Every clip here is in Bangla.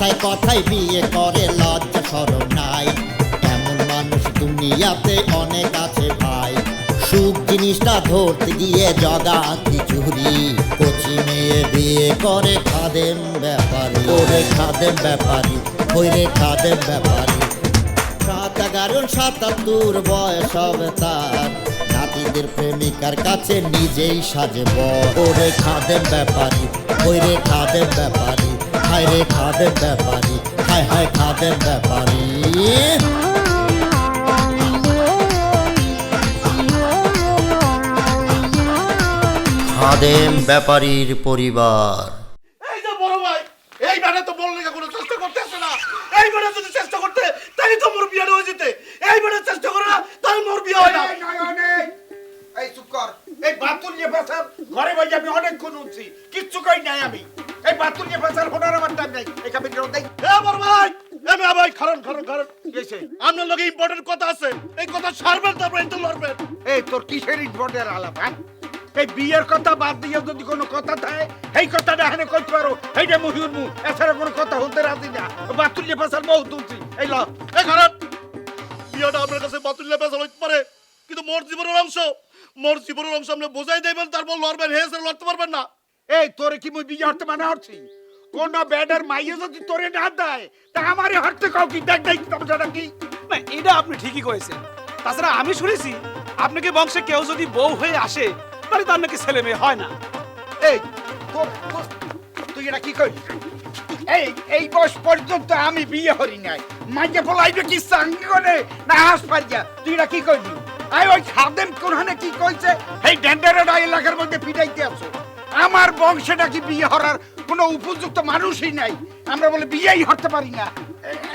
কথায় কথায় বিয়ে করে, লজ্জা শরম নাই। এমন মানুষ দুনিয়াতে অনেক আছে ভাই। সুখ জিনিসটা ধরতে গিয়ে জগা খিচুড়ি। কচি মেয়ে বিয়ে করে খাদেম ব্যাপারী, ওরে খাদেম ব্যাপারী, ওরে খাদেম ব্যাপারী। ৭-১১-৭৭ বয়স হবে তার, নাতিদের প্রেমিকার কাছে নিজেই সাজে বর। ওরে খাদেম ব্যাপারী, ওরে খাদেম ব্যাপারী, হায় রে খাদেম ব্যাপারী, হায় হায় খাদেম ব্যাপারী। খাদেম ব্যাপারীর পরিবার। এই যে বড় ভাই, এই বেটা তো বললে কোনো চেষ্টা করতেছে না। এই বেটা যদি চেষ্টা করতে তাহলে তো মোর বিয়ে হয়ে যেতে। এই বেটা চেষ্টা করে না তাহলে মোর বিয়ে হয় না। এই চুপ কর। এই বাতুল নিয়ে ফেসার ঘরে বসে আমি অনেকক্ষণ উঠছি, কিচ্ছু কই নাই আমি। এই বাতুল নিয়ে ফেসার হোনার আমার টাইম নাই। এই কাপড় জোর দেই। এ বড় ভাই, এ মে ভাই, খারণ খারণ খারণ। এসে আপনার লগে ইম্পর্টেন্ট কথা আছে, এই কথা সারবেন তারপর একটু লড়বেন। এই তোর কিসের ইম্পর্টেন্ট আলাপ? হ্যাঁ, এই বিয়ের কথা বাদ দিয়ে যদি কোনো কথা থাকে এই কথাটা এখানে কইতে পারো, এইটা মুহিউর মুখ, এছাড়া কোনো কথা হতে রাজি না। বাতুল নিয়ে ফেসার বহু তুলছি। এই ল এ খারণ, বিয়েটা আপনার কাছে বাতুল্য পেশা হইতে পারে, কিন্তু মোর জীবনের অংশ, মোর জীবনের অংশ আপনি বোঝাই দেবেন, তারপর লড়বেন। হে স্যার, লড়তে পারবেন না। এই তোরে কি মুই বিয়ে হতে মানা হচ্ছি? কোন বেডার মাইয়ে যদি তোরে না দেয় তা আমারে হরতে কাউ কি দেখ দেখ তোমাটা কি? না, এটা আপনি ঠিকই কয়েছেন। তাছাড়া আমি শুনেছি আপনাকে বংশে কেউ যদি বউ হয়ে আসে তাহলে তার নাকি ছেলে মেয়ে হয় না। এই তুই এটা কি করিস? এই এই বয়স পর্যন্ত আমি বিয়ে করি নাই, মাইকে বলাইবে কি সাঙ্গি করে না হাস পারিয়া? তুই এটা কি করবি? আই ওই খাদেম কোনখানে কি কইছে এই ড্যান্ডারের এলাকার মধ্যে পিটাইতে আছো? আমার বংশটা কি বিয়ে হওয়ার কোনো উপযুক্ত মানুষই নাই, আমরা বলে বিয়েই হতে পারি না।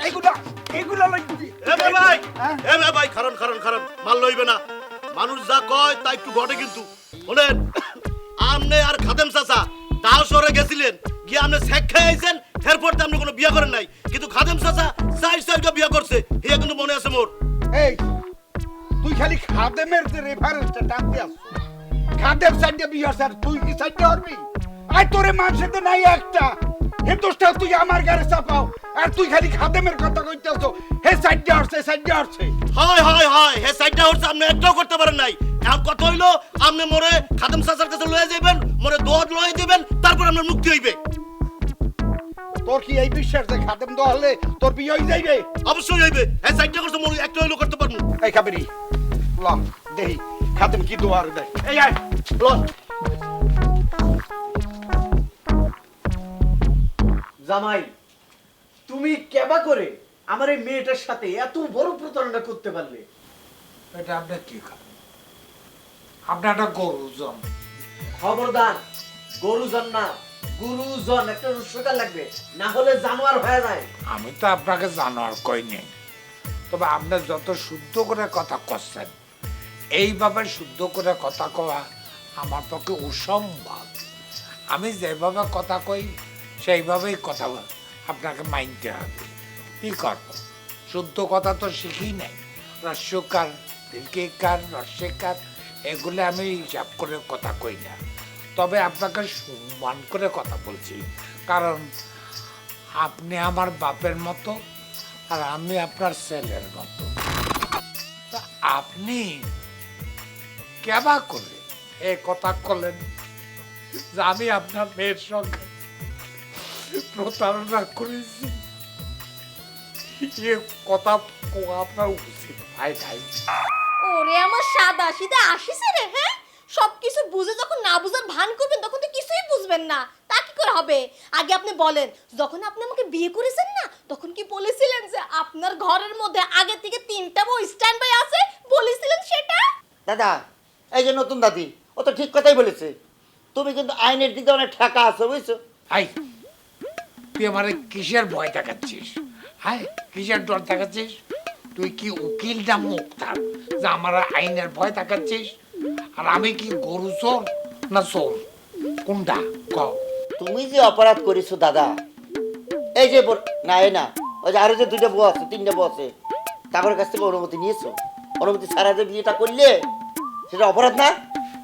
এগুলা এগুলা লাগবে। এ মে ভাই, এ মে ভাই, খারণ খারণ খারণ, মাল লইবে না। মানুষ যা কয় তা একটু ঘটে কিন্তু। শুনেন, আমনে আর খাদেম চাচা তাও শহরে গেছিলেন, গিয়ে আপনি শেখ খেয়ে আইছেন, এরপর তো আপনি কোনো বিয়ে করেন নাই। কিন্তু খাদেম চাচা ৪-৪টা বিয়ে করছে, হে কিন্তু মনে আছে মোর। এই তুই খালি খাদেমের যে রেফারেন্সটা টানতে আসছো, খাদেম সাইডে বিয়ে আর তুই কি সাইডে হরবি? আর তোরে মানুষের তো নাই একটা, হে দোষটা তুই আমার গাড়ি চাপাও, আর তুই খালি খাদেমের কথা কইতে আসছো। হে সাইডে হরছে, সাইডে হরছে। হয় হয় হয়, হে সাইডটা হচ্ছে আপনি একটাও করতে পারেন নাই। এখন কথা হইলো, আপনি মোরে খাদেম চাচার কাছে লয়ে যাবেন, মোরে দোয়াত লয়ে দিবেন, তারপর আপনার মুক্তি হইবে। তোর কি এই বিশ্বাস যে খাদেম দেওয়া হলে তোর বিয়ে হয়ে যাইবে? অবশ্যই হইবে। হে সাইডটা করছে, মোরে একটা হইলো করতে পারবো। এই কাবেরি ল দেহি খাদেম কি দোয়ার দেয়। এই আয় ল। জামাই, তুমি কেবা করে আমার এই মেয়েটার সাথে এত বড় প্রতারণা করতে পারলে? এটা আপনার কি খাবেন? আপনার একটা গরুজন। খবরদার, গরুজন না, গুরুজন একটা রুস্বকার লাগবে, না হলে জানোয়ার হয়ে যায়। আমি তো আপনাকে জানোয়ার কই নেই, তবে আপনার যত শুদ্ধ করে কথা কচ্ছেন, এইভাবে শুদ্ধ করে কথা কওয়া আমার পক্ষে অসম্ভব। আমি যেভাবে কথা কই সেইভাবেই কথা আপনাকে মানতে হবে। কি করবো, শুদ্ধ কথা তো শিখি নাই। রস্যকার, দীর্ঘিকার, রস্যকার এগুলো আমি হিসাব করে কথা কই না। তবে আপনাকে সম্মান করে কথা বলছি, কারণ আপনি আমার বাপের মতো আর আমি আপনার ছেলের মতো। তা আপনি কেবা করে এই কথা করলেন যে আমি আপনার মেয়ের সঙ্গে প্রতারণা করেছি? এ কথা আপনার উচিত হয় নাই। ওরে আমার সাদা সিধা আসিছে রে। হ্যাঁ, সবকিছু বুঝে যখন না বুঝার ভান করবেন তখন তো কিছুই বুঝবেন না। তা কি করে হবে? আগে আপনি বলেন, যখন আপনি আমাকে বিয়ে করেছেন না, তখন কি বলেছিলেন যে আপনার ঘরের মধ্যে আগে থেকে 3টা বউ স্ট্যান্ড বাই আছে? বলেছিলেন সেটা? দাদা, এই যে নতুন দাদি, ও তো ঠিক কথাই বলেছে। তুমি কিন্তু আইনের দিকে অনেক ঠেকা আছো, বুঝছো? আই, তুই আমার কিসের ভয় দেখাচ্ছিস? হ্যাঁ, কিসের ডর দেখাচ্ছিস? তুই কি উকিল না মুক্তার যে আমার আইনের ভয় দেখাচ্ছিস? আর আমি কি গরু চোর না চোর, কোনটা ক? তুমি যে অপরাধ করেছো দাদা, এই যে না এই না, ওই যে আরো যে 2টা বউ আছে, 3টা বউ আছে, তাদের কাছ থেকে অনুমতি নিয়েছো। অনুমতি ছাড়া যে বিয়েটা করলে সেটা অপরাধ না?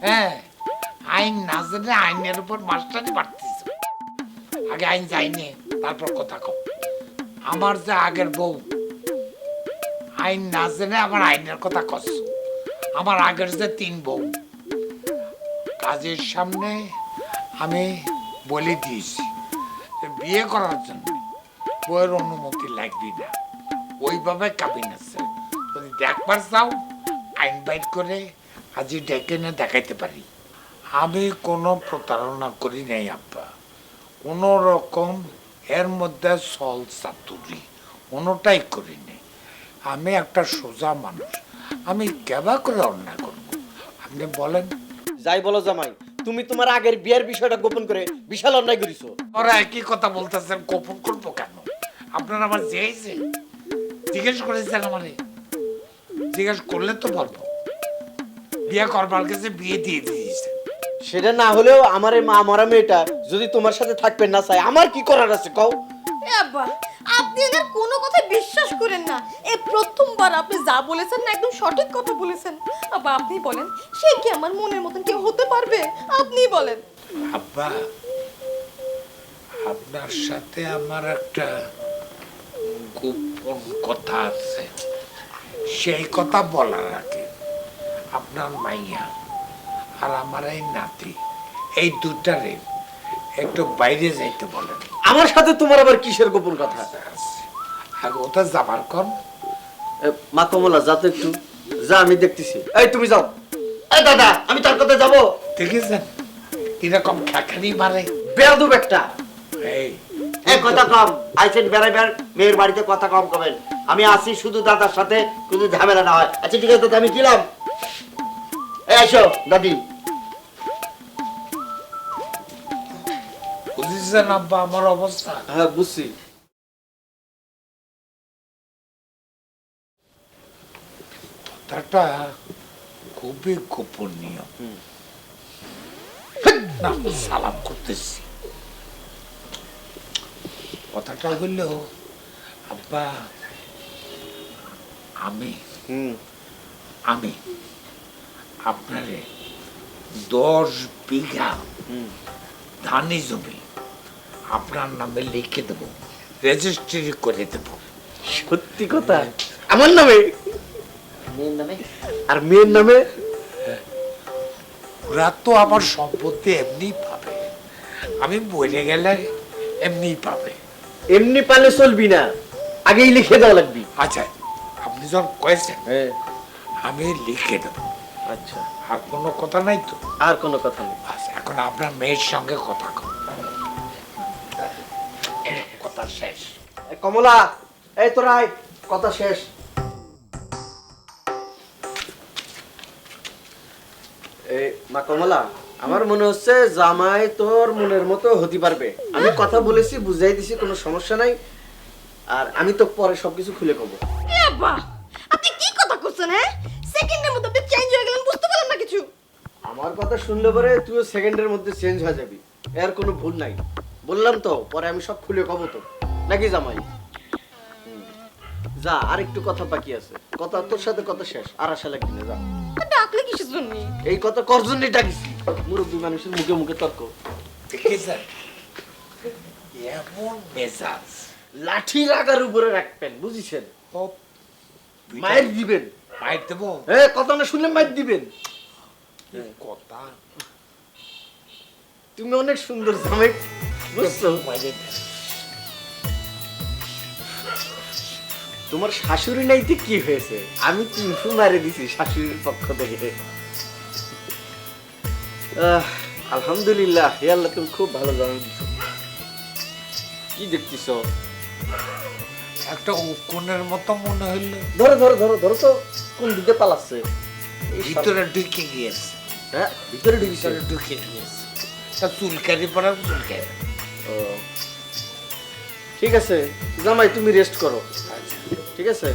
হ্যাঁ, আইন না জেনে আইনের উপর মাস্টারি বাড়তেছে। আগে আইন যাইনি, তারপর কথা কও। আমার যে আগের বউ আইন না জেনে আমার আইনের কথা কস। আমার আগের যে 3 বউ কাজের সামনে আমি বলে দিয়েছি যে বিয়ে করার জন্য বউয়ের অনুমতি লাগবে না, ওইভাবে কাবিন আছে। যদি দেখবার চাও আইন বাইর করে আজই ডেকে না দেখাইতে পারি। আমি কোনো প্রতারণা করি নাই আব্বা, কোনো রকম এর মধ্যে সল চাতুরি কোনোটাই করিনি। আমি একটা সোজা মানুষ, আমি কেবা করে অন্যায় করব? আপনি বলেন। যাই বলো জামাই, তুমি তোমার আগের বিয়ের বিষয়টা গোপন করে বিশাল অন্যায় করেছো। ওরা একই কথা বলতেছেন, গোপন করবো কেন? আপনারা আমার যেয়েছে জিজ্ঞেস করেছেন আমারে, জিজ্ঞেস করলে তো বলবো। বিয়ে করবার কাছে বিয়ে দিয়ে দিয়েছে। সেটা না হলেও আমার এই মা মরা মেয়েটা যদি তোমার সাথে থাকবে না চাই, আমার কি করার আছে কও? এ আব্বা, আপনি এনার কোনো কথা বিশ্বাস করেন না। এই প্রথমবার আপনি যা বলেছেন না একদম সঠিক কথা বলেছেন। আব্বা আপনি বলেন, সে কি আমার মনের মতন কেউ হতে পারবে? আপনি বলেন। আব্বা, আপনার সাথে আমার একটা গোপন কথা আছে, সেই কথা বলার আগে আপনার মাইয়া আর আমার এই নাতি, এই দুটারে একটু বাইরে যাইতে বলেন। আমার সাথে তোমার আবার কিসের গোপন কথা? আগে ওটা যাবার কর। মা কমলা যা তো একটু, যা আমি দেখতেছি। এই তুমি যাও। এই দাদা, আমি তার কথা যাবো? দেখেছেন এরকম খ্যাখানি মারে বেয়াদব একটা। এই এই কথা কম, আইছেন বেড়াইবার মেয়ের বাড়িতে কথা কম কবেন। আমি আসি শুধু দাদার সাথে, কোনো ঝামেলা না হয়। আচ্ছা ঠিক আছে দাদা, আমি গেলাম। এই আসো দাদি। বুঝেছেন আব্বা আমার অবস্থা? হ্যাঁ বুঝছি। কথাটা খুবই গোপনীয়। না, সালাম করতেছি। কথাটা হইল আব্বা, আমি আপনারে 10 বিঘা ধানি জমি আপনার নামে লিখে দেব, রেজিস্ট্রি করে দেব। সত্যি কথা? আমার নামে? মেয়ের নামে? আর মেয়ের নামে? ওরা তো আমার সম্পত্তি এমনি পাবে, আমি বলে গেলে এমনি পাবে। এমনি পালে চলবি না, আগেই লিখে দেওয়া লাগবে। আচ্ছা, আপনি যখন কয়েছেন হ্যাঁ আমি লিখে দেব। আচ্ছা, আর কোনো কথা নাই তো? আর কোনো কথা নেই। আচ্ছা, এখন আপনার মেয়ের সঙ্গে কথা কর। কথা শেষ। কমলা, এই তোরা আয়, কথা শেষ। এই মা কমলা, আমার মনে হচ্ছে জামাই তোর মনের মতো হতে পারবে। আমি কথা বলেছি, বুঝাই দিছি, কোনো সমস্যা নাই। আর আমি তো পরে সবকিছু খুলে কব। এ আব্বা, আপনি কি কথা করছেন? হ্যাঁ, সেকেন্ডের মধ্যে আপনি চেঞ্জ হয়ে গেলেন, বুঝতে পারলাম না কিছু। আমার কথা শুনলে পরে তুইও সেকেন্ডের মধ্যে চেঞ্জ হয়ে যাবি, এর কোনো ভুল নাই। বললাম তো, পরে আমি সব খুলে কব তো, নাকি জামাই? যা, আর একটু কথা বাকি আছে। কথা তোর সাথে কথা শেষ, আর আশা লাগবে না। যা, আর ডাকলে কিসের জন্য? এই কথা করজনই ডাকিছি। মুরব্বী মানুষের মুখে মুখে তর্ক। দেখেছেন এমন মেজাজ? লাঠি রাগার উপরে রাখবেন, বুঝিছেন? ও মায়ের দিবেন। মায়ের দেবো? হ্যাঁ, কথা না শুনলে মায়ের দিবেন। কথা তুমি অনেক সুন্দর জামাই, বুঝছো? মায়ের দেব। তোমার শাশুড়ি নাইতে কি হয়েছে? আমি 300 মারে দিছি শাশুড়ির পক্ষ থেকে। আলহামদুলিল্লাহ, হে আল্লাহ, তুমি খুব ভালো জামাই দিছো। কি দেখতেছ? একটা উকুনের মতো মনে হইলো। ধরো ধরো ধরো ধরো তো, কোন দিকে পালাচ্ছে? ভিতরে ঢুকে গিয়েছে। হ্যাঁ, ভিতরে ঢুকছে। ভিতরে ঢুকে গিয়েছে। তা চুলকারি পড়ার চুলকারি। ও, ঠিক আছে জামাই, তুমি রেস্ট করো। আচ্ছা, ঠিক আছে?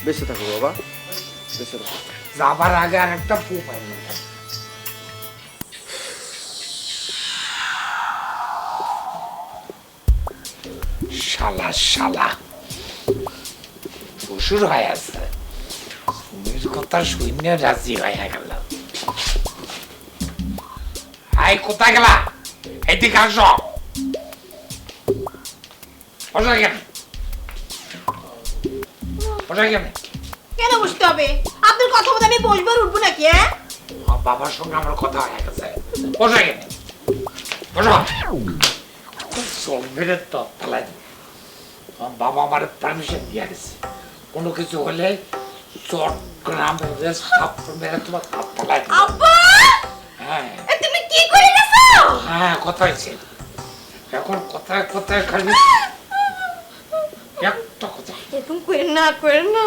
বেঁচে থাকো বাবা, বেঁচে থাকো। যাবার আগে আর একটা পু পাইল। শালা শালা শ্বশুর হয়ে আছে, স্বামীর কথা শুনে রাজি হয়ে গেল। এই কোথায় গেলা? এদিকে আসো। বসো এখানে। বসো এখানে। কেন বসতে হবে? আপনার কথা বলতে আমি বসবো আর উঠবো নাকি? হ্যাঁ, আমার বাবার সঙ্গে আমার কথা হয়ে গেছে। বসো এখানে। বসো। সব মেরে তো তালাই দিবে। আমার বাবা আমার পারমিশন দিয়ে গেছে, কোনো কিছু হলে চট্টগ্রামের মেরে তোমার তালাই দিবে। আব্বা, হ্যাঁ এ তুমি কি করে গেছো? হ্যাঁ, কথা হয়েছে। এখন কথায় কথায় খালি একটা কথা। এরকম করেন না, করেন না।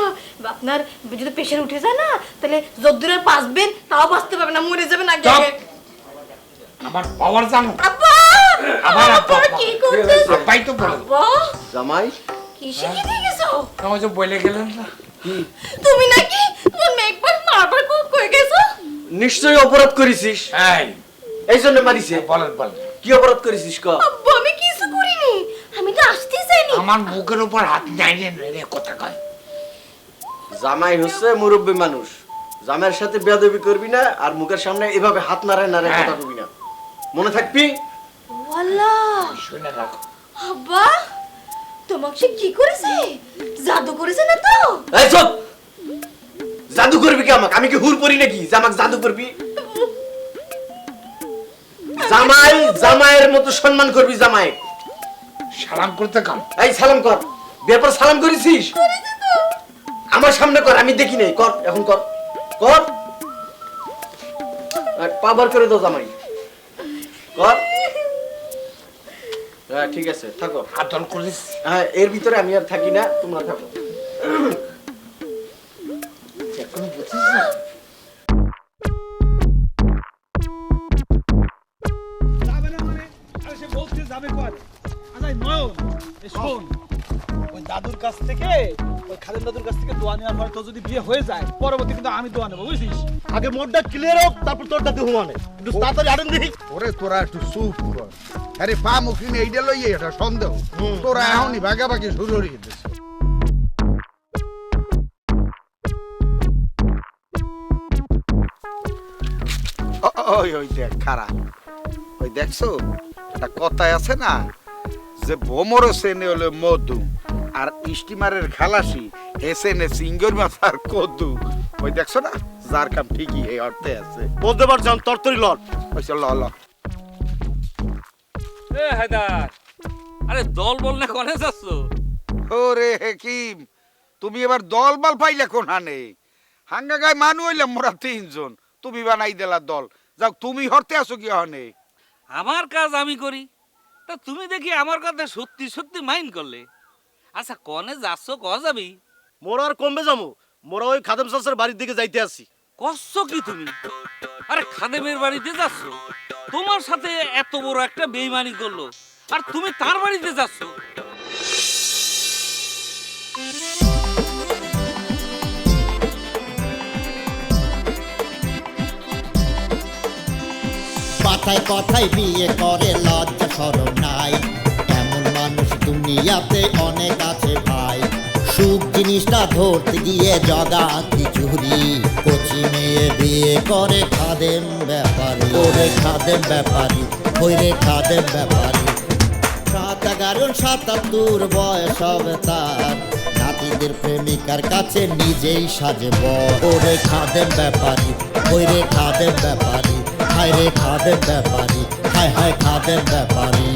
আপনার যদি প্রেশার উঠে যায় না, তাহলে যদ্দূর আর বাঁচবেন তাও বাঁচতে পারবেন না, মরে যাবেন আগে চুপ! আগে। আমার বাবার জানো, আব্বা, আমার আব্বা কি করতেছো? আব্বাই তো বলে। আব্বা, জামাই কি শিখে দিয়ে গেছো? আমার যে বলে গেলেন না, তুমি নাকি তোমার মেঘবার মারবার কই গেছো? নিশ্চয়ই অপরাধ করেছিস, এই জন্য মারিছে। বলেন বলেন, কি অপরাধ করেছিস ক? আব্বা, আমি কিছু করিনি, আমি তো আসতেই চাইনি। আমার মুখের উপর হাত নাই রে কথা কয়। জামাই হচ্ছে মুরব্বী মানুষ, জামাইয়ের সাথে বেয়াদবি করবি না, আর মুখের সামনে এভাবে হাত নাড়ায় নাড়ায় কথা কবি না, মনে থাকবি। আল্লাহ, শুনে রাখো। আব্বা, তোমাকে সে কি করেছে? জাদু করেছে না তো? এই চুপ! জাদু করবি কি আমাকে? আমি কি হুর পড়ি নাকি যে আমাকে জাদু করবি? জামাই জামাইয়ের মতো সম্মান করবি। জামাই সালাম করতে কাম। এই সালাম কর। বিয়ের পর সালাম করেছিস? আমার সামনে কর, আমি দেখি নাই। কর, এখন কর, কর। পাবার করে দাও জামাই, কর। হ্যাঁ ঠিক আছে, থাকো। আদর করিস। হ্যাঁ, এর ভিতরে আমি আর থাকি না, তোমরা থাকো। এখন বুঝিস না? যাবে না মানে? আরে সে বলছে যাবে কর। আচ্ছা এই নয়ন, এই শোন, ওই দাদুর কাছ থেকে, ওই খাদেম দাদুর কাছ থেকে দোয়া নেওয়ার পরে তোর যদি বিয়ে হয়ে যায়, পরবর্তী কিন্তু আমি দোয়া নেবো, বুঝছিস? আগে মোটটা ক্লিয়ার হোক, তারপর তোরটা দেবো মানে। একটু তাড়াতাড়ি আড়েন দেখি। ওরে তোরা একটু চুপ কর। আরে পা মুখি এইটা লইয়ে এটা সন্দেহ। তোরা এখনই ভাগাভাগি শুরু হয়ে গেছে। ওই ওই দেখ খারাপ, ওই দেখছো একটা কথায় আছে না যে ভোমর সেনে হলো মধু, আর স্টিমারের খালাসি এসেনে সিঙ্গর মাথার কদু। ওই দেখছো না, যার কাম ঠিকই এই অর্থে আছে। বলতে পারছেন তরতরি লট। ওই চল ল এ হায়দার, আরে দল বল না কোনে যাচ্ছ? ওরে হেকিম, তুমি এবার দল বল পাইলে কোন হানে? হাঙ্গা গায়ে মানু হইলাম মোরা 3 জন, তুমি বানাই দিলা দল। যাও, তুমি হরতে আসো কি হনে? আমার কাজ আমি করি, তা তুমি দেখি আমার কথা সত্যি সত্যি মাইন্ড করলে। আচ্ছা কনে যাচ্ছ, ক যাবি? মোরা আর কমবে যাবো, মোরা ওই খাদেম চাচার বাড়ির দিকে যাইতে আসি। কষ্ট কি তুমি? আরে খাদেমের বাড়িতে যাচ্ছ, তোমার সাথে এত বড় একটা বেইমানি করলো, আর তুমি তার বাড়িতে যাচ্ছ? কথায় কথায় বিয়ে করে, লজ্জা শরম নাই। এমন মানুষ দুনিয়াতে অনেক আছে ভাই। সুখ জিনিসটা ধরতে গিয়ে জগা খিচুড়ি। কচি মেয়ে বিয়ে করে খাদেম ব্যাপারী। ওরে খাদেম ব্যাপারী, ওই রে খাদেম ব্যাপারী। 7-11-77 বয়স হবে তার। নাতিদের প্রেমিকার কাছে নিজেই সাজে বর। ওরে খাদেম ব্যাপারী, ওই রে খাদেম ব্যাপারী। হায় রে খাদেম ব্যাপারী, হায় হায় খাদেম ব্যাপারী।